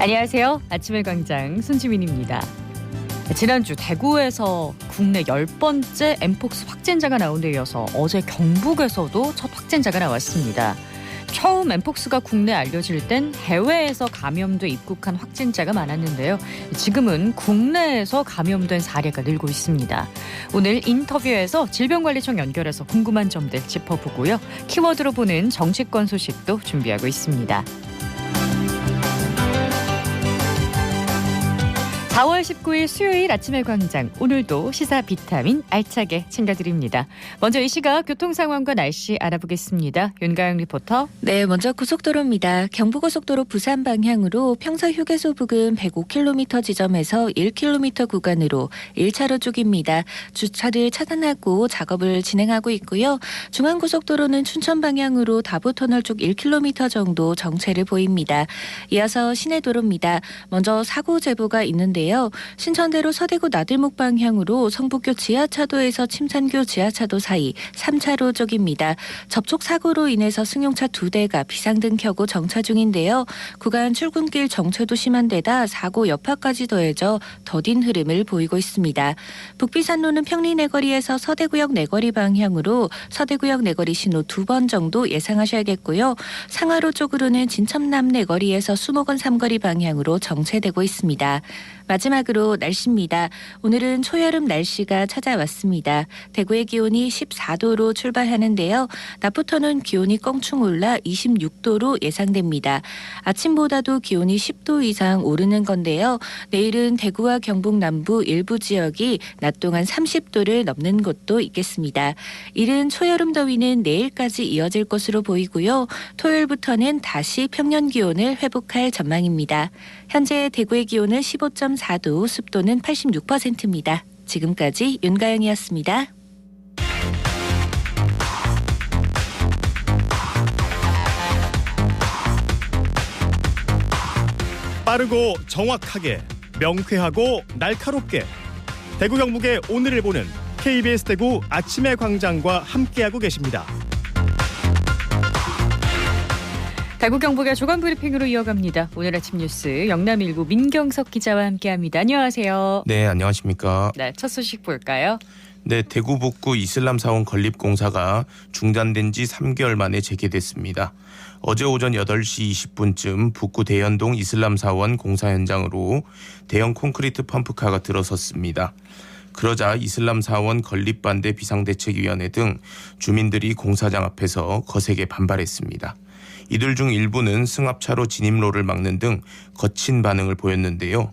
안녕하세요. 아침의 광장 손지민입니다. 지난주 대구에서 국내 10번째 엠폭스 확진자가 나온 데 이어서 어제 경북에서도 첫 확진자가 나왔습니다. 처음 엠폭스가 국내에 알려질 땐 해외에서 감염돼 입국한 확진자가 많았는데요. 지금은 국내에서 감염된 사례가 늘고 있습니다. 오늘 인터뷰에서 질병관리청 연결해서 궁금한 점들 짚어보고요. 키워드로 보는 정치권 소식도 준비하고 있습니다. 4월 19일 수요일 아침의 광장, 오늘도 시사 비타민 알차게 챙겨드립니다. 먼저 이 시각 교통 상황과 날씨 알아보겠습니다. 윤가영 리포터. 네, 먼저 고속도로입니다. 경부고속도로 부산 방향으로 평서 휴게소 부근 105km 지점에서 1km 구간으로 1차로 쪽입니다. 주차를 차단하고 작업을 진행하고 있고요. 중앙고속도로는 춘천 방향으로 다부터널 쪽 1km 정도 정체를 보입니다. 이어서 시내도로입니다. 먼저 사고 제보가 있는데요. 신천대로 서대구 나들목 방향으로 성북교 지하차도에서 침산교 지하차도 사이 3차로 쪽입니다. 접촉 사고로 인해서 승용차 2대가 비상등 켜고 정차 중인데요. 구간 출근길 정체도 심한 데다 사고 여파까지 더해져 더딘 흐름을 보이고 있습니다. 북비산로는 평리내거리에서 서대구역 내거리 방향으로 서대구역 내거리 신호 2번 정도 예상하셔야겠고요. 상하로 쪽으로는 진천남 내거리에서 수목원 삼거리 방향으로 정체되고 있습니다. 마지막으로 날씨입니다. 오늘은 초여름 날씨가 찾아왔습니다. 대구의 기온이 14도로 출발하는데요. 낮부터는 기온이 껑충 올라 26도로 예상됩니다. 아침보다도 기온이 10도 이상 오르는 건데요. 내일은 대구와 경북 남부 일부 지역이 낮 동안 30도를 넘는 곳도 있겠습니다. 이른 초여름 더위는 내일까지 이어질 것으로 보이고요. 토요일부터는 다시 평년 기온을 회복할 전망입니다. 현재 대구의 기온은 15.4도, 습도는 86%입니다. 지금까지 윤가영이었습니다. 빠르고 정확하게, 명쾌하고 날카롭게 대구 경북의 오늘을 보는 KBS 대구 아침의 광장과 함께하고 계십니다. 대구 경북의 조간 브리핑으로 이어갑니다. 오늘 아침 뉴스 영남일보 민경석 기자와 함께합니다. 안녕하세요. 네, 안녕하십니까. 네, 첫 소식 볼까요? 네, 대구 북구 이슬람 사원 건립 공사가 중단된 지 3개월 만에 재개됐습니다. 어제 오전 8시 20분쯤 북구 대연동 이슬람 사원 공사 현장으로 대형 콘크리트 펌프카가 들어섰습니다. 그러자 이슬람 사원 건립 반대 비상대책위원회 등 주민들이 공사장 앞에서 거세게 반발했습니다. 이들 중 일부는 승합차로 진입로를 막는 등 거친 반응을 보였는데요.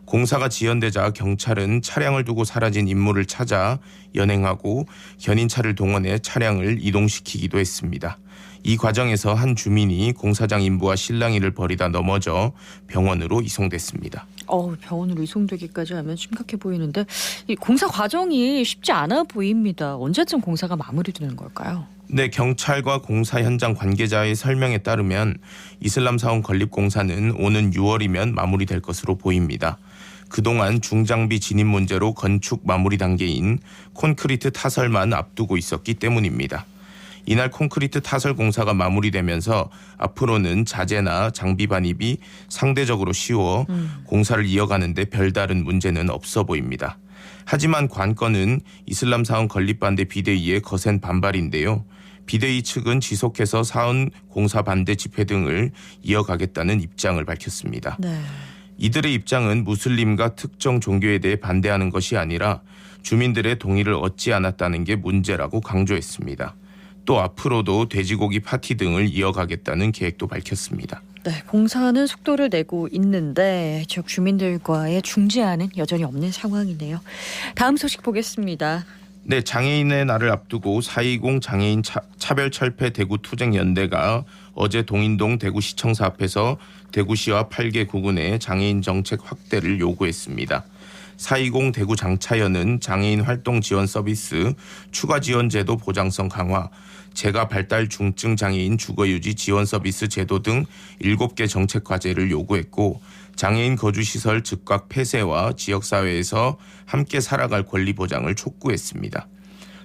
공사가 지연되자 경찰은 차량을 두고 사라진 인물을 찾아 연행하고 견인차를 동원해 차량을 이동시키기도 했습니다. 이 과정에서 한 주민이 공사장 인부와 실랑이를 벌이다 넘어져 병원으로 이송됐습니다. 병원으로 이송되기까지 하면 심각해 보이는데 이 공사 과정이 쉽지 않아 보입니다. 언제쯤 공사가 마무리되는 걸까요? 네, 경찰과 공사 현장 관계자의 설명에 따르면 이슬람 사원 건립 공사는 오는 6월이면 마무리될 것으로 보입니다. 그동안 중장비 진입 문제로 건축 마무리 단계인 콘크리트 타설만 앞두고 있었기 때문입니다. 이날 콘크리트 타설 공사가 마무리되면서 앞으로는 자재나 장비 반입이 상대적으로 쉬워 공사를 이어가는 데 별다른 문제는 없어 보입니다. 하지만 관건은 이슬람 사원 건립 반대 비대위의 거센 반발인데요. 비대위 측은 지속해서 사원 공사 반대 집회 등을 이어가겠다는 입장을 밝혔습니다. 네. 이들의 입장은 무슬림과 특정 종교에 대해 반대하는 것이 아니라 주민들의 동의를 얻지 않았다는 게 문제라고 강조했습니다. 또 앞으로도 돼지고기 파티 등을 이어가겠다는 계획도 밝혔습니다. 네, 공사는 속도를 내고 있는데 지역 주민들과의 중재안은 여전히 없는 상황이네요. 다음 소식 보겠습니다. 네, 장애인의 날을 앞두고 4.20 장애인 차별철폐 대구투쟁연대가 어제 동인동 대구시청사 앞에서 대구시와 8개 구군의 장애인 정책 확대를 요구했습니다. 4.20 대구 장차연은 장애인 활동 지원 서비스, 추가 지원 제도 보장성 강화, 재가 발달 중증 장애인 주거유지 지원 서비스 제도 등 7개 정책 과제를 요구했고, 장애인 거주시설 즉각 폐쇄와 지역사회에서 함께 살아갈 권리 보장을 촉구했습니다.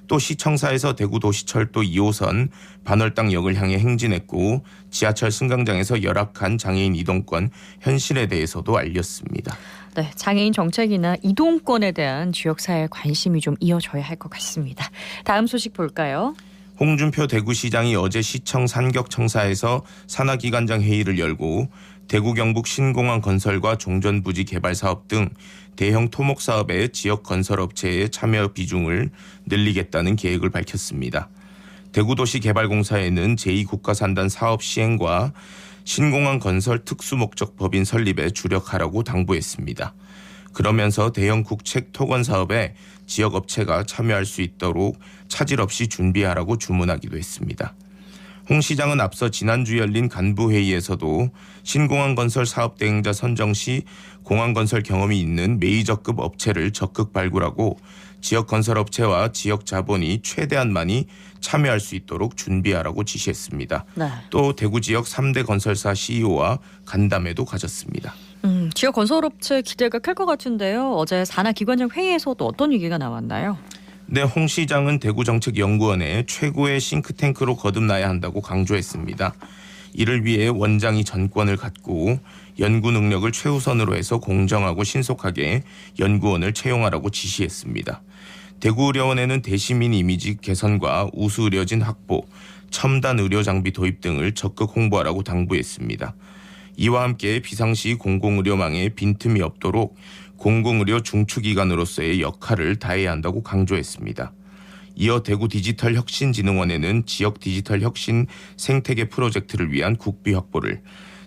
또 시청사에서 대구도시철도 2호선 반월당역을 향해 행진했고 지하철 승강장에서 열악한 장애인 이동권 현실에 대해서도 알렸습니다. 네, 장애인 정책이나 이동권에 대한 지역사회의 관심이 좀 이어져야 할 것 같습니다. 다음 소식 볼까요? 홍준표 대구시장이 어제 시청 산격청사에서 산하기관장 회의를 열고 대구 경북 신공항 건설과 종전부지 개발 사업 등 대형 토목 사업의 지역 건설업체의 참여 비중을 늘리겠다는 계획을 밝혔습니다. 대구도시개발공사에는 제2국가산단 사업 시행과 신공항 건설 특수목적법인 설립에 주력하라고 당부했습니다. 그러면서 대형 국책 토건 사업에 지역업체가 참여할 수 있도록 차질 없이 준비하라고 주문하기도 했습니다. 홍 시장은 앞서 지난주 열린 간부회의에서도 신공항 건설 사업 대행자 선정 시 공항 건설 경험이 있는 메이저급 업체를 적극 발굴하고 지역 건설업체와 지역 자본이 최대한 많이 참여할 수 있도록 준비하라고 지시했습니다. 네. 또 대구 지역 3대 건설사 CEO와 간담회도 가졌습니다. 지역 건설업체 기대가 클 것 같은데요. 어제 산하기관장 회의에서도 어떤 얘기가 나왔나요? 네, 홍 시장은 대구정책연구원의 최고의 싱크탱크로 거듭나야 한다고 강조했습니다. 이를 위해 원장이 전권을 갖고 연구 능력을 최우선으로 해서 공정하고 신속하게 연구원을 채용하라고 지시했습니다. 대구의료원에는 대시민 이미지 개선과 우수의료진 확보, 첨단 의료장비 도입 등을 적극 홍보하라고 당부했습니다. 이와 함께 비상시 공공의료망에 빈틈이 없도록 공공의료 중추기관으로서의 역할을 다해야 한다고 강조했습니다. 이어 대구 디지털혁신진흥원에는 지역 디지털 혁신 생태계 프로젝트를 위한 국비 확보를,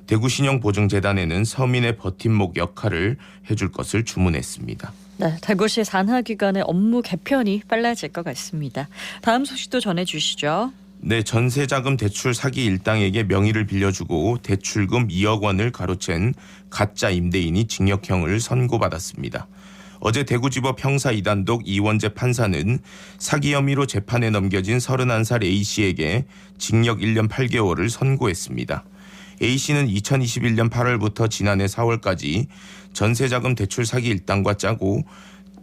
대구신용보증재단에는 서민의 버팀목 역할을 해줄 것을 주문했습니다. 네, 대구시 산하기관의 업무 개편이 빨라질 것 같습니다. 다음 소식도 전해주시죠. 네, 전세자금 대출 사기 일당에게 명의를 빌려주고 대출금 2억 원을 가로챈 가짜 임대인이 징역형을 선고받았습니다. 어제 대구지법 형사 2단독 이원재 판사는 사기 혐의로 재판에 넘겨진 31살 A씨에게 징역 1년 8개월을 선고했습니다. A씨는 2021년 8월부터 지난해 4월까지 전세자금 대출 사기 일당과 짜고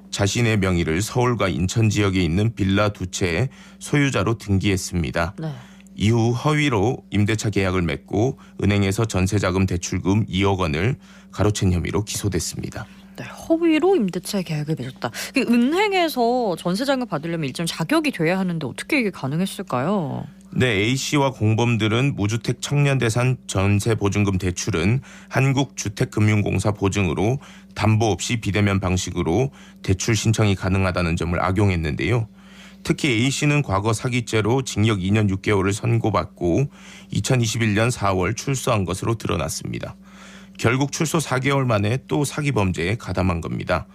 자신의 명의를 서울과 인천 지역에 있는 빌라 2채의 소유자로 등기했습니다. 네. 이후 허위로 임대차 계약을 맺고 은행에서 전세자금 대출금 2억 원을 가로챈 혐의로 기소됐습니다. 네, 허위로 임대차 계약을 맺었다. 은행에서 전세자금 받으려면 일정 자격이 돼야 하는데 어떻게 이게 가능했을까요? 네, A씨와 공범들은 무주택 청년대산 전세보증금 대출은 한국주택금융공사 보증으로 담보 없이 비대면 방식으로 대출 신청이 가능하다는 점을 악용했는데요. 특히 A씨는 과거 사기죄로 징역 2년 6개월을 선고받고 2021년 4월 출소한 것으로 드러났습니다. 결국 출소 4개월 만에 또 사기 범죄에 가담한 겁니다.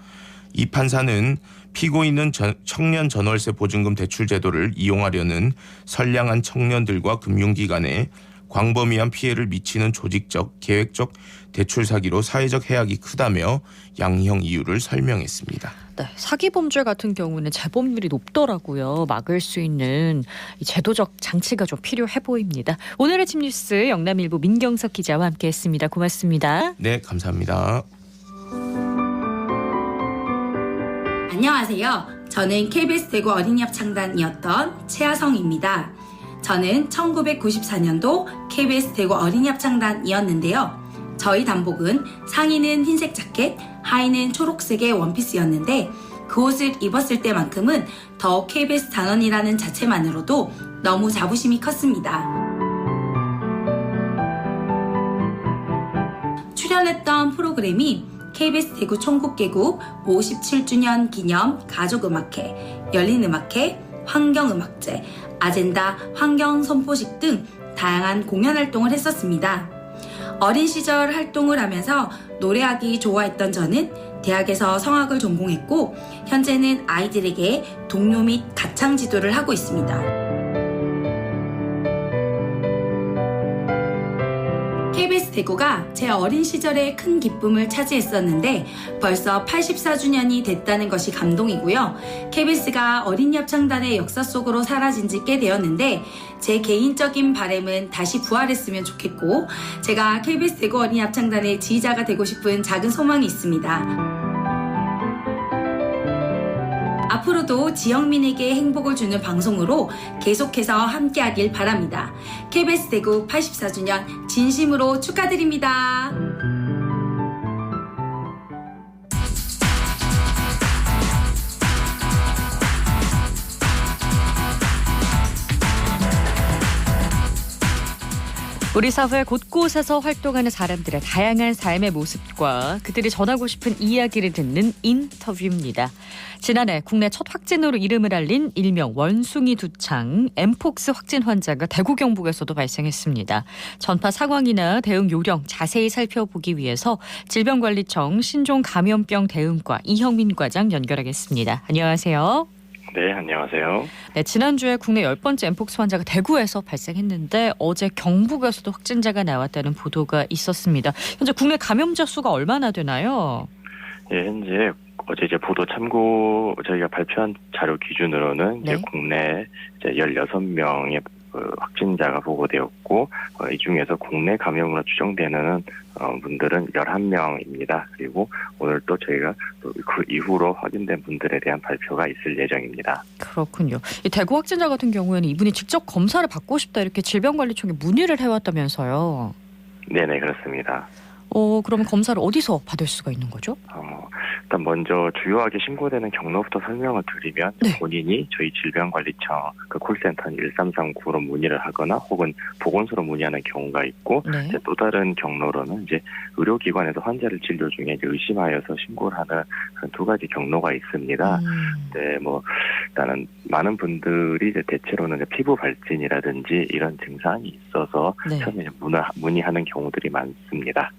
이 판사는 피고인은 청년 전월세 보증금 대출 제도를 이용하려는 선량한 청년들과 금융기관에 광범위한 피해를 미치는 조직적, 계획적 대출 사기로 사회적 해악이 크다며 양형 이유를 설명했습니다. 네, 사기 범죄 같은 경우는 재범률이 높더라고요. 막을 수 있는 이 제도적 장치가 좀 필요해 보입니다. 오늘의 아침 뉴스 영남일보 민경석 기자와 함께했습니다. 고맙습니다. 네, 감사합니다. 안녕하세요. 저는 KBS 대구 어린이합창단이었던 최하성입니다. 저는 1994년도 KBS 대구 어린이합창단이었는데요. 저희 단복은 상의는 흰색 자켓, 하의는 초록색의 원피스였는데 그 옷을 입었을 때만큼은 더 KBS 단원이라는 자체만으로도 너무 자부심이 컸습니다. 출연했던 프로그램이 KBS 대구 총국개국 57주년 기념 가족음악회, 열린음악회, 환경음악제, 아젠다 환경선포식 등 다양한 공연 활동을 했었습니다. 어린 시절 활동을 하면서 노래하기 좋아했던 저는 대학에서 성악을 전공했고 현재는 아이들에게 동요 및 가창 지도를 하고 있습니다. KBS 대구가 제 어린 시절의 큰 기쁨을 차지했었는데 벌써 84주년이 됐다는 것이 감동이고요. KBS가 어린이합창단의 역사 속으로 사라진 지 꽤 되었는데 제 개인적인 바람은 다시 부활했으면 좋겠고 제가 KBS 대구 어린이합창단의 지휘자가 되고 싶은 작은 소망이 있습니다. 앞으로도 지역민에게 행복을 주는 방송으로 계속해서 함께하길 바랍니다. KBS 대구 84주년 진심으로 축하드립니다. 우리 사회 곳곳에서 활동하는 사람들의 다양한 삶의 모습과 그들이 전하고 싶은 이야기를 듣는 인터뷰입니다. 지난해 국내 첫 확진으로 이름을 알린 일명 원숭이 두창 엠폭스 확진 환자가 대구 경북에서도 발생했습니다. 전파 상황이나 대응 요령 자세히 살펴보기 위해서 질병관리청 신종감염병 대응과 이형민 과장 연결하겠습니다. 안녕하세요. 네, 안녕하세요. 네, 지난주에 국내 10번째 엠폭스 환자가 대구에서 발생했는데 어제 경북에서도 확진자가 나왔다는 보도가 있었습니다. 현재 국내 감염자 수가 얼마나 되나요? 예, 현재 어제 이제 보도 참고 저희가 발표한 자료 기준으로는 네. 이제 국내 이제 16명의 확진자가 보고되었고 이 중에서 국내 감염으로 추정되는 분들은 11명입니다. 그리고 오늘 또 저희가 또 그 이후로 확인된 분들에 대한 발표가 있을 예정입니다. 그렇군요. 이 대구 확진자 같은 경우에는 이분이 직접 검사를 받고 싶다 이렇게 질병관리청에 문의를 해왔다면서요. 네네, 그렇습니다. 그러면 검사를 어디서 받을 수가 있는 거죠? 일단 먼저 주요하게 신고되는 경로부터 설명을 드리면 네. 본인이 저희 질병관리청 그 콜센터 1339로 문의를 하거나 혹은 보건소로 문의하는 경우가 있고 네. 이제 또 다른 경로로는 이제 의료기관에서 환자를 진료 중에 이제 의심하여서 신고를 하는 그런 두 가지 경로가 있습니다. 네, 뭐 일단은 많은 분들이 이제 대체로는 이제 피부 발진이라든지 이런 증상이 있어서 네. 처음에 문의하는 경우들이 많습니다.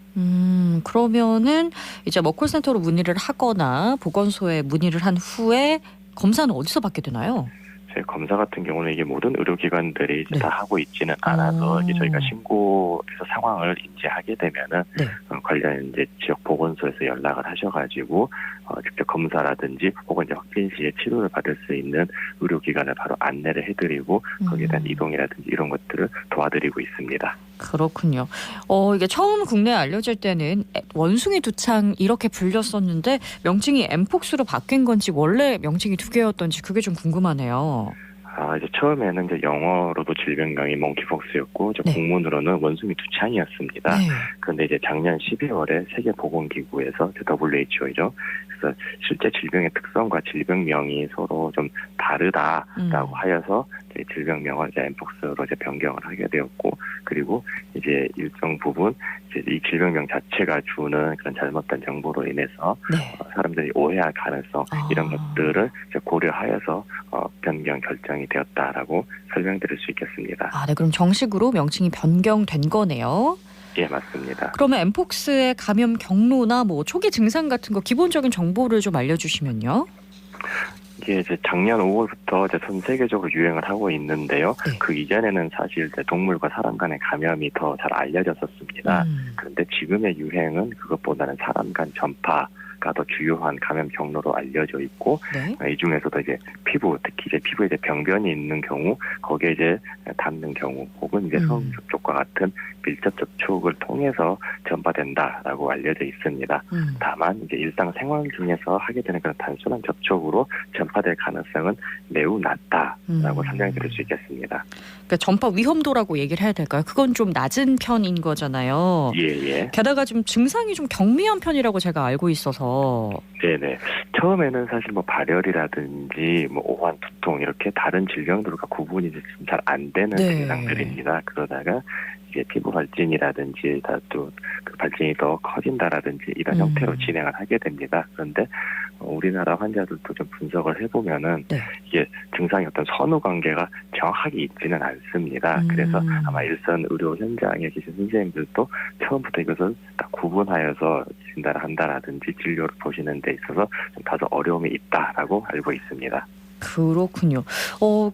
그러면은 이제 뭐 콜센터로 문의를 하거나 보건소에 문의를 한 후에 검사는 어디서 받게 되나요? 저희 검사 같은 경우는 이게 모든 의료기관들이 이제 네. 다 하고 있지는 않아서 이게 저희가 신고해서 상황을 인지하게 되면은 네. 관련 이제 지역 보건소에서 연락을 하셔가지고 직접 검사라든지 혹은 이제 확진 시에 치료를 받을 수 있는 의료기관을 바로 안내를 해드리고 거기에 대한 이동이라든지 이런 것들을 도와드리고 있습니다. 그렇군요. 이게 처음 국내에 알려질 때는 원숭이 두창 이렇게 불렸었는데 명칭이 엠폭스로 바뀐 건지 원래 명칭이 두 개였던지 그게 좀 궁금하네요. 이제 처음에는 이제 영어로도 질병명이 몽키폭스였고 이제 네. 공문으로는 원숭이 두창이었습니다. 네. 그런데 이제 작년 12월에 세계보건기구에서 WHO죠. 그래서 실제 질병의 특성과 질병명이 서로 좀 다르다라고 하여서 이제 질병명을 이제 엠폭스로 이제 변경을 하게 되었고, 그리고 이제 일정 부분 이제 이 질병명 자체가 주는 그런 잘못된 정보로 인해서 네. 사람들이 오해할 가능성 이런 것들을 이제 고려하여서 변경 결정이 되었다라고 설명드릴 수 있겠습니다. 네. 그럼 정식으로 명칭이 변경된 거네요. 예, 맞습니다. 그러면 엠폭스의 감염 경로나 뭐 초기 증상 같은 거 기본적인 정보를 좀 알려주시면요. 이게 이제 작년 5월부터 이제 전 세계적으로 유행을 하고 있는데요. 네. 그 이전에는 사실 이제 동물과 사람 간의 감염이 더 잘 알려졌었습니다. 그런데 지금의 유행은 그것보다는 사람 간 전파가 더 주요한 감염 경로로 알려져 있고, 네. 이 중에서도 이제 피부, 특히 이제 피부에 이제 병변이 있는 경우, 거기에 이제 닿는 경우, 혹은 이제 성적 접촉과 같은 밀접 접촉을 통해서 전파된다라고 알려져 있습니다. 다만 이제 일상생활 중에서 하게 되는 그런 단순한 접촉으로 전파될 가능성은 매우 낮다라고 설명드릴 수 있겠습니다. 그러니까 전파 위험도라고 얘기를 해야 될까요? 그건 좀 낮은 편인 거잖아요. 예. 게다가 좀 증상이 좀 경미한 편이라고 제가 알고 있어서. 네네. 처음에는 사실 뭐 발열이라든지 뭐 오한, 두통 이렇게 다른 질병들과 구분이 좀 잘 안 되는 네. 증상들입니다. 그러다가 이제 피부 발진이라든지 또 그 발진이 더 커진다라든지 이런 형태로 진행을 하게 됩니다. 그런데 우리나라 환자들도 좀 분석을 해보면은 네. 이게 증상이 어떤 선후 관계가 정확하게 있지는 않습니다. 그래서 아마 일선 의료 현장에 계신 선생님들도 처음부터 이것을 딱 구분하여서 진단을 한다라든지 진료를 보시는 데 있어서 좀 다소 어려움이 있다라고 알고 있습니다. 그렇군요.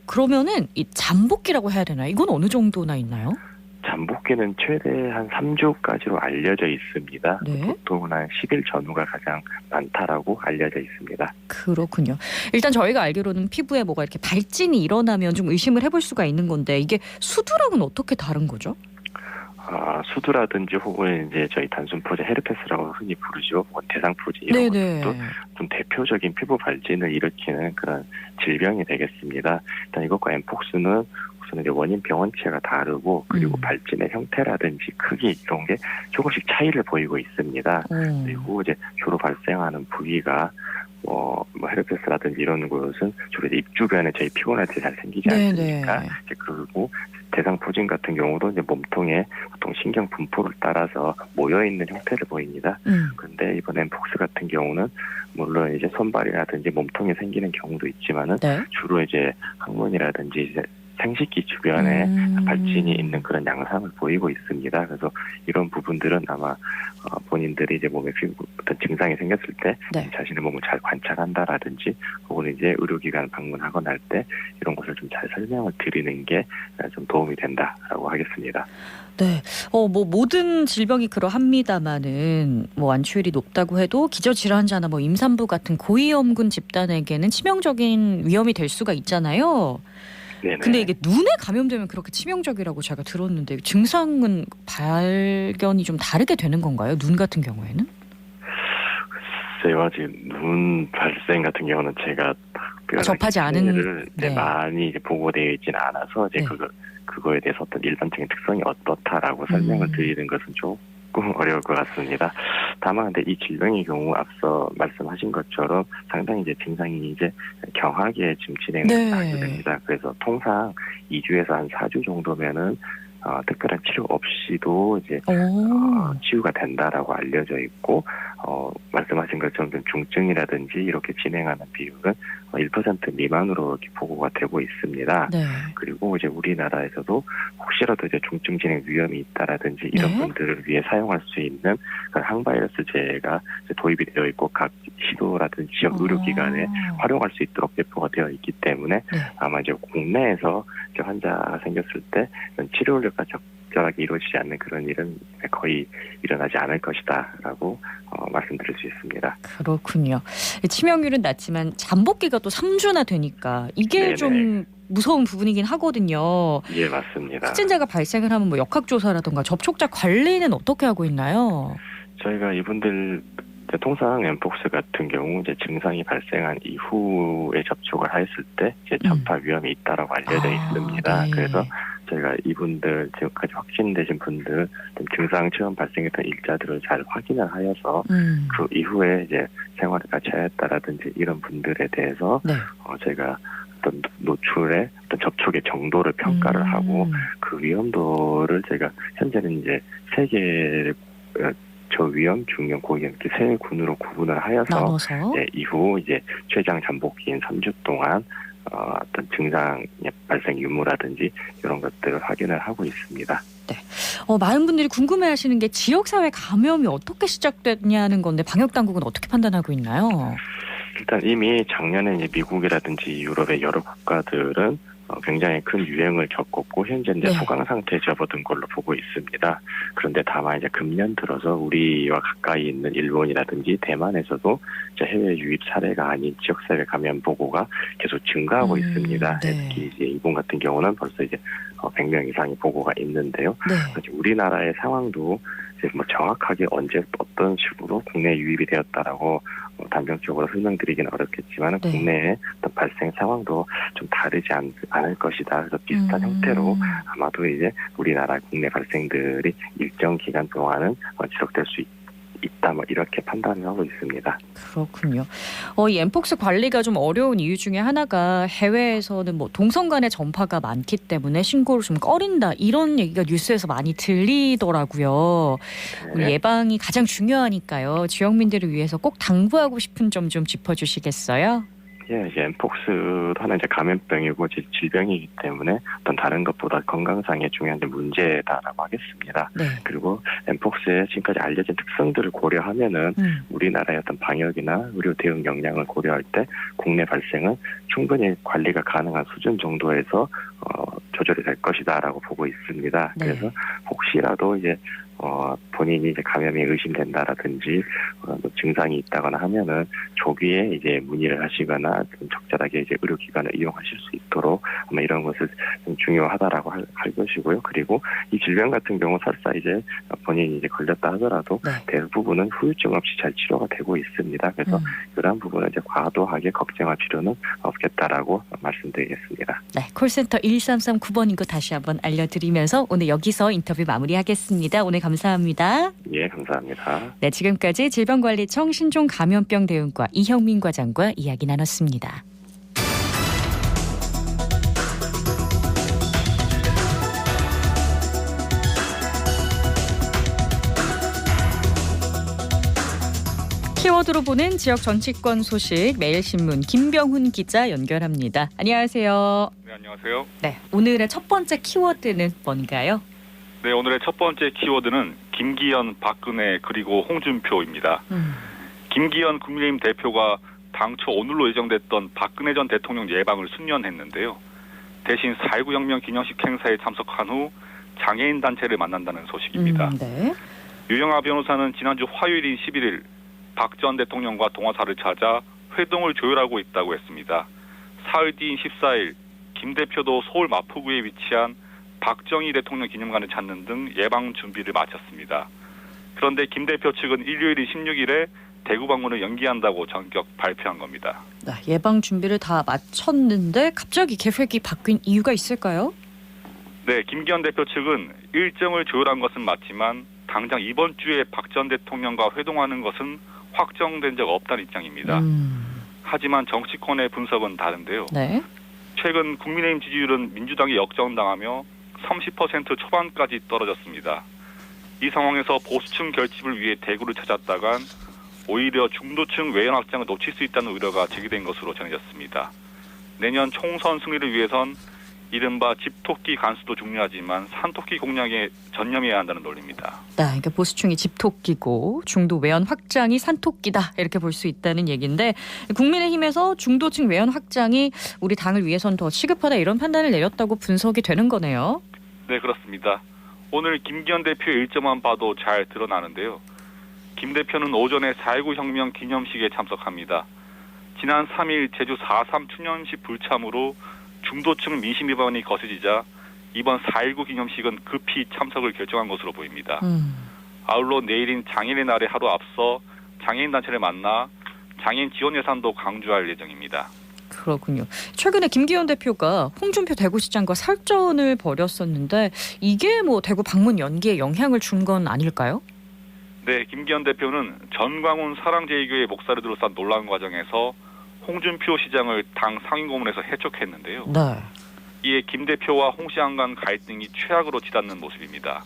그러면은 이 잠복기라고 해야 되나요? 이건 어느 정도나 있나요? 잠복기는 최대 한 3주까지로 알려져 있습니다. 네. 보통은 한 10일 전후가 가장 많다라고 알려져 있습니다. 그렇군요. 일단 저희가 알기로는 피부에 뭐가 이렇게 발진이 일어나면 좀 의심을 해볼 수가 있는 건데 이게 수두랑은 어떻게 다른 거죠? 수두라든지 혹은 이제 저희 단순 포제 헤르페스라고 흔히 부르죠. 혹은 대상 포제 이런 것도 좀 대표적인 피부 발진을 일으키는 그런 질병이 되겠습니다. 일단 이것과 엠폭스는 우선 이제 원인 병원체가 다르고 그리고 발진의 형태라든지 크기 이런 게 조금씩 차이를 보이고 있습니다. 그리고 이제 주로 발생하는 부위가 헤르페스라든지 이런 곳은 주로 입 주변에 저희 피곤할 때 잘 생기지 않습니까? 이제 그리고 대상 포진 같은 경우도 이제 몸통에 보통 신경 분포를 따라서 모여 있는 형태를 보입니다. 그런데 이번 엠폭스 같은 경우는 물론 이제 손발이라든지 몸통에 생기는 경우도 있지만은 주로 이제 항문이라든지 이제 생식기 주변에 발진이 있는 그런 양상을 보이고 있습니다. 그래서 이런 부분들은 아마 본인들이 이제 몸에 어떤 증상이 생겼을 때 자신의 몸을 잘 관찰한다라든지 혹은 이제 의료기관 방문하거나 할 때 이런 것을 좀 잘 설명을 드리는 게 좀 도움이 된다라고 하겠습니다. 네, 뭐 모든 질병이 그러합니다마는 뭐 완치율이 높다고 해도 기저질환자나 뭐 임산부 같은 고위험군 집단에게는 치명적인 위험이 될 수가 있잖아요. 네네. 근데 이게 눈에 감염되면 그렇게 치명적이라고 제가 들었는데 증상은 발견이 좀 다르게 되는 건가요? 눈 같은 경우에는? 글쎄요, 지금 눈 발생 같은 경우는 제가 접하지 않은 많이 이제 보고되어 있지는 않아서 이제 그거에 대해서 어떤 일반적인 특성이 어떻다라고 설명을 드리는 것은 조금 어려울 것 같습니다. 다만 근데 이 질병의 경우 앞서 말씀하신 것처럼 상당히 이제 증상이 이제 경하게 지금 진행을 하게 됩니다. 그래서 통상 2주에서 한 4주 정도면은 특별한 치료 없이도 이제 치유가 된다라고 알려져 있고 말씀하신 것처럼 좀 중증이라든지 이렇게 진행하는 비율은 1% 미만으로 이렇게 보고가 되고 있습니다. 그리고 이제 우리나라에서도 혹시라도 이제 중증 진행 위험이 있다라든지 이런 분들을 위해 사용할 수 있는 항바이러스제가 도입이 되어 있고 각 시도라든지 지역 의료기관에 활용할 수 있도록 배포가 되어 있기 때문에 아마 이제 국내에서 이제 환자가 생겼을 때 치료료가 적절하게 이루어지지 않는 그런 일은 거의 일어나지 않을 것이다라고 말씀드릴 수 있습니다. 그렇군요. 치명률은 낮지만 잠복기가 또 3주나 되니까 이게 좀 무서운 부분이긴 하거든요. 예, 맞습니다. 확진자가 발생을 하면 뭐 역학조사라든가 접촉자 관리는 어떻게 하고 있나요? 저희가 이분들 통상 엠폭스 같은 경우 이제 증상이 발생한 이후에 접촉을 했을 때 이제 전파 위험이 있다라고 알려져 있습니다. 그래서 저희가 이분들 지금까지 확진되신 분들 증상 처음 발생했던 일자들을 잘 확인을 하여서 그 이후에 이제 생활을 같이 하였다라든지 이런 분들에 대해서 저희가 어떤 노출의 어떤 접촉의 정도를 평가를 하고 그 위험도를 저희가 현재는 이제 세 개 저위험, 중형, 고위험 이렇게 세 군으로 구분을 하여서 이후 이제 최장 잠복기인 3주 동안 어떤 증상 발생 유무라든지 이런 것들을 확인을 하고 있습니다. 많은 분들이 궁금해하시는 게 지역사회 감염이 어떻게 시작됐냐는 건데 방역 당국은 어떻게 판단하고 있나요? 일단 이미 작년에 이제 미국이라든지 유럽의 여러 국가들은 굉장히 큰 유행을 겪었고 현재 이제 소강 상태에 접어든 걸로 보고 있습니다. 그런데 다만 이제 금년 들어서 우리와 가까이 있는 일본이라든지 대만에서도 이제 해외 유입 사례가 아닌 지역사회 감염 보고가 계속 증가하고 있습니다. 특히 이제 일본 같은 경우는 벌써 이제 100명 이상의 보고가 있는데요. 우리나라의 상황도 이제 뭐 정확하게 언제 어떤 식으로 국내 유입이 되었다라고 단정적으로 설명드리기는 어렵겠지만 국내의 어떤 발생 상황도 좀 다르지 않을 것이다. 그래서 비슷한 형태로 아마도 이제 우리나라 국내 발생들이 일정 기간 동안은 지속될 수 있다. 뭐 이렇게 판단을 하고 있습니다. 그렇군요. 이 엠폭스 관리가 좀 어려운 이유 중에 하나가 해외에서는 뭐 동성 간의 전파가 많기 때문에 신고를 좀 꺼린다 이런 얘기가 뉴스에서 많이 들리더라고요. 우리 예방이 가장 중요하니까요. 지역민들을 위해서 꼭 당부하고 싶은 점 좀 짚어주시겠어요? 예, 이제 엠폭스도 하나 이제 감염병이고 질병이기 때문에 어떤 다른 것보다 건강상의 중요한 문제다라고 하겠습니다. 그리고 엠폭스의 지금까지 알려진 특성들을 고려하면은 우리나라의 어떤 방역이나 의료 대응 역량을 고려할 때 국내 발생은 충분히 관리가 가능한 수준 정도에서 조절이 될 것이다라고 보고 있습니다. 그래서 혹시라도 이제 본인이 이제 감염이 의심된다라든지 증상이 있다거나 하면은 조기에 이제 문의를 하시거나 좀 적절하게 이제 의료기관을 이용하실 수 있도록 아마 이런 것을 좀 중요하다라고 할 것이고요. 그리고 이 질병 같은 경우 설사 이제 본인이 이제 걸렸다 하더라도 네. 대부분은 후유증 없이 잘 치료가 되고 있습니다. 그래서 이러한 부분은 이제 과도하게 걱정할 필요는 없겠다라고 말씀드리겠습니다. 네, 콜센터 1339번인 거 다시 한번 알려드리면서 오늘 여기서 인터뷰 마무리하겠습니다. 오늘 감사합니다. 예, 감사합니다. 네, 지금까지 질병관리청 신종감염병대응과 이형민 과장과 이야기 나눴습니다. 키워드로 보는 지역 정치권 소식 매일신문 김병훈 기자 연결합니다. 안녕하세요. 네, 안녕하세요. 네, 오늘의 첫 번째 키워드는 뭔가요? 네, 오늘의 첫 번째 키워드는 김기현, 박근혜 그리고 홍준표입니다. 김기현 국민의힘 대표가 당초 오늘로 예정됐던 박근혜 전 대통령 예방을 순년했는데요. 대신 4.19 혁명 기념식 행사에 참석한 후 장애인 단체를 만난다는 소식입니다. 네. 유영아 변호사는 지난주 화요일인 11일 박 전 대통령과 동화사를 찾아 회동을 조율하고 있다고 했습니다. 사흘 뒤인 14일 김 대표도 서울 마포구에 위치한 박정희 대통령 기념관을 찾는 등 예방 준비를 마쳤습니다. 그런데 김 대표 측은 일요일인 16일에 대구 방문을 연기한다고 전격 발표한 겁니다. 네, 예방 준비를 다 마쳤는데 갑자기 계획이 바뀐 이유가 있을까요? 네, 김기현 대표 측은 일정을 조율한 것은 맞지만 당장 이번 주에 박 전 대통령과 회동하는 것은 확정된 적 없다는 입장입니다. 하지만 정치권의 분석은 다른데요. 네. 최근 국민의힘 지지율은 민주당이 역전당하며 30% 초반까지 떨어졌습니다. 이 상황에서 보수층 결집을 위해 대구를 찾았다간 오히려 중도층 외연 확장을 놓칠 수 있다는 우려가 제기된 것으로 전해졌습니다. 내년 총선 승리를 위해선 이른바 집토끼 간수도 중요하지만 산토끼 공략에 전념해야 한다는 논리입니다. 네, 그러니까 보수층이 집토끼고 중도 외연 확장이 산토끼다 이렇게 볼 수 있다는 얘기인데 국민의힘에서 중도층 외연 확장이 우리 당을 위해선 더 시급하다 이런 판단을 내렸다고 분석이 되는 거네요. 네, 그렇습니다. 오늘 김기현 대표의 일정만 봐도 잘 드러나는데요. 김 대표는 오전에 4.19 혁명 기념식에 참석합니다. 지난 3일 제주 4.3 추념식 불참으로 중도층 민심 위반이 거세지자 이번 4.19 기념식은 급히 참석을 결정한 것으로 보입니다. 아울러 내일인 장애인의 날에 하루 앞서 장애인 단체를 만나 장애인 지원 예산도 강조할 예정입니다. 그렇군요. 최근에 김기현 대표가 홍준표 대구시장과 설전을 벌였었는데 이게 뭐 대구 방문 연기에 영향을 준 건 아닐까요? 네, 김기현 대표는 전광훈 사랑제일교회 목사를 둘러싼 논란 과정에서 홍준표 시장을 당 상임고문에서 해촉했는데요. 네. 이에 김 대표와 홍 시장 간 갈등이 최악으로 치닫는 모습입니다.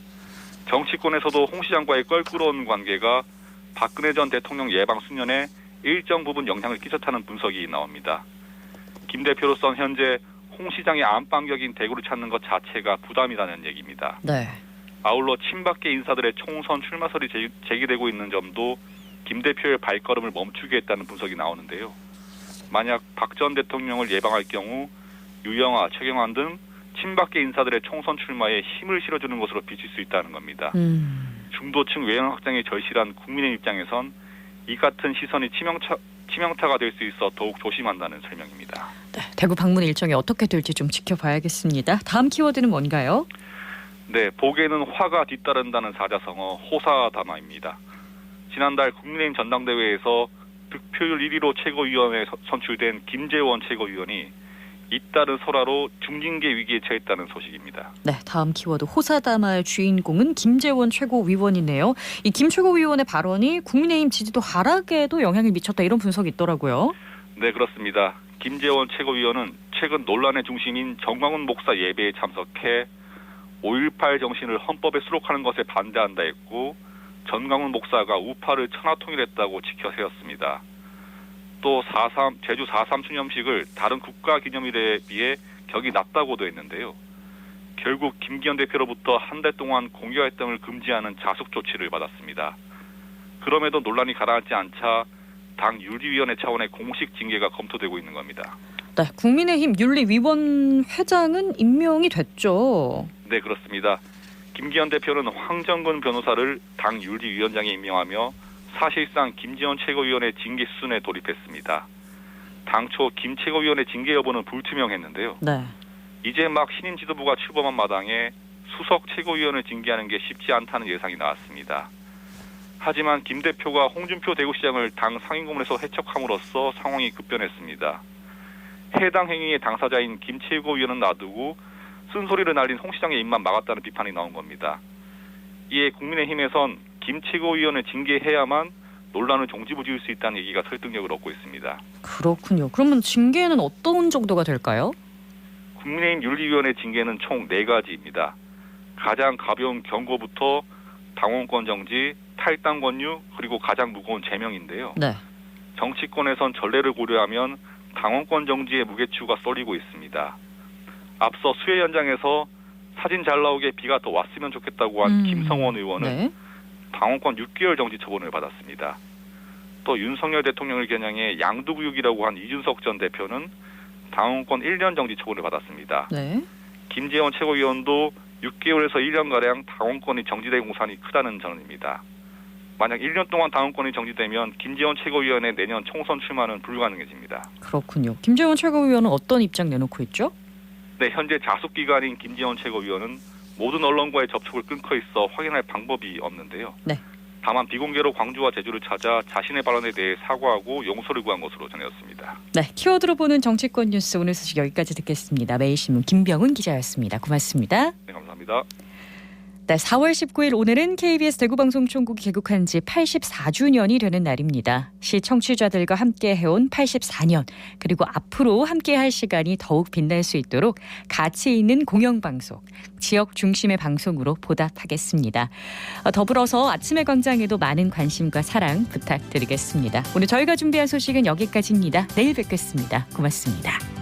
정치권에서도 홍 시장과의 껄끄러운 관계가 박근혜 전 대통령 예방 수년에 일정 부분 영향을 끼쳤다는 분석이 나옵니다. 김 대표로선 현재 홍 시장의 안방격인 대구를 찾는 것 자체가 부담이라는 얘기입니다. 네. 아울러 친박계 인사들의 총선 출마설이 제기되고 있는 점도 김 대표의 발걸음을 멈추게 했다는 분석이 나오는데요. 만약 박 전 대통령을 예방할 경우 유영아, 최경환 등 친박계 인사들의 총선 출마에 힘을 실어주는 것으로 비칠 수 있다는 겁니다. 중도층 외연 확장에 절실한 국민의 입장에선 이 같은 시선이 치명타가 될 수 있어 더욱 조심한다는 설명입니다. 네, 대구 방문 일정이 어떻게 될지 좀 지켜봐야겠습니다. 다음 키워드는 뭔가요? 네, 복에는 화가 뒤따른다는 사자성어 호사다마입니다. 지난달 국민의힘 전당대회에서 득표율 1위로 최고위원에 선출된 김재원 최고위원이 잇따른 설화로 중징계 위기에 처했다는 소식입니다. 네, 다음 키워드 호사다마의 주인공은 김재원 최고위원이네요. 이 김 최고위원의 발언이 국민의힘 지지도 하락에도 영향을 미쳤다 이런 분석이 있더라고요. 네, 그렇습니다. 김재원 최고위원은 최근 논란의 중심인 정광훈 목사 예배에 참석해 5.18 정신을 헌법에 수록하는 것에 반대한다 했고 전광훈 목사가 우파를 천하통일했다고 지켜 세웠습니다. 또 제주 4.3 추념식을 다른 국가 기념일에 비해 격이 낮다고도 했는데요. 결국 김기현 대표로부터 한 달 동안 공개 활동을 금지하는 자숙 조치를 받았습니다. 그럼에도 논란이 가라앉지 않자 당 윤리위원회 차원의 공식 징계가 검토되고 있는 겁니다. 네, 국민의힘 윤리위원 회장은 임명이 됐죠. 네, 그렇습니다. 김기현 대표는 황정근 변호사를 당 윤리위원장에 임명하며 사실상 김재원 최고위원의 징계 수순에 돌입했습니다. 당초 김 최고위원의 징계 여부는 불투명했는데요. 네. 이제 막 신임 지도부가 출범한 마당에 수석 최고위원을 징계하는 게 쉽지 않다는 예상이 나왔습니다. 하지만 김 대표가 홍준표 대구시장을 당 상임고문에서 해촉함으로써 상황이 급변했습니다. 해당 행위의 당사자인 김 최고위원은 놔두고 쓴소리를 날린 홍 시장의 입만 막았다는 비판이 나온 겁니다. 이에 국민의힘에선 김 최고위원을 징계해야만 논란을 종지부지을 수 있다는 얘기가 설득력을 얻고 있습니다. 그렇군요. 그러면 징계는 어떤 정도가 될까요? 국민의힘 윤리위원회 징계는 총 4가지입니다. 가장 가벼운 경고부터 당원권 정지, 탈당 권유, 그리고 가장 무거운 제명인데요. 네. 정치권에선 전례를 고려하면 당원권 정지의 무게추가 쏠리고 있습니다. 앞서 수해 현장에서 사진 잘 나오게 비가 더 왔으면 좋겠다고 한 김성원 의원은 네. 당원권 6개월 정지 처분을 받았습니다. 또 윤석열 대통령을 겨냥해 양두구육이라고 한 이준석 전 대표는 당원권 1년 정지 처분을 받았습니다. 네. 김재원 최고위원도 6개월에서 1년가량 당원권이 정지될 공산이 크다는 전언입니다. 만약 1년 동안 당원권이 정지되면 김재원 최고위원의 내년 총선 출마는 불가능해집니다. 그렇군요. 김재원 최고위원은 어떤 입장 내놓고 있죠? 네, 현재 자숙기간인 김재원 최고위원은 모든 언론과의 접촉을 끊고 있어 확인할 방법이 없는데요. 네. 다만 비공개로 광주와 제주를 찾아 자신의 발언에 대해 사과하고 용서를 구한 것으로 전해졌습니다. 네, 키워드로 보는 정치권 뉴스 오늘 소식 여기까지 듣겠습니다. 매일신문 김병은 기자였습니다. 고맙습니다. 네, 감사합니다. 네, 4월 19일 오늘은 KBS 대구방송총국이 개국한 지 84주년이 되는 날입니다. 시 청취자들과 함께 해온 84년 그리고 앞으로 함께할 시간이 더욱 빛날 수 있도록 가치 있는 공영방송, 지역 중심의 방송으로 보답하겠습니다. 더불어서 아침의 광장에도 많은 관심과 사랑 부탁드리겠습니다. 오늘 저희가 준비한 소식은 여기까지입니다. 내일 뵙겠습니다. 고맙습니다.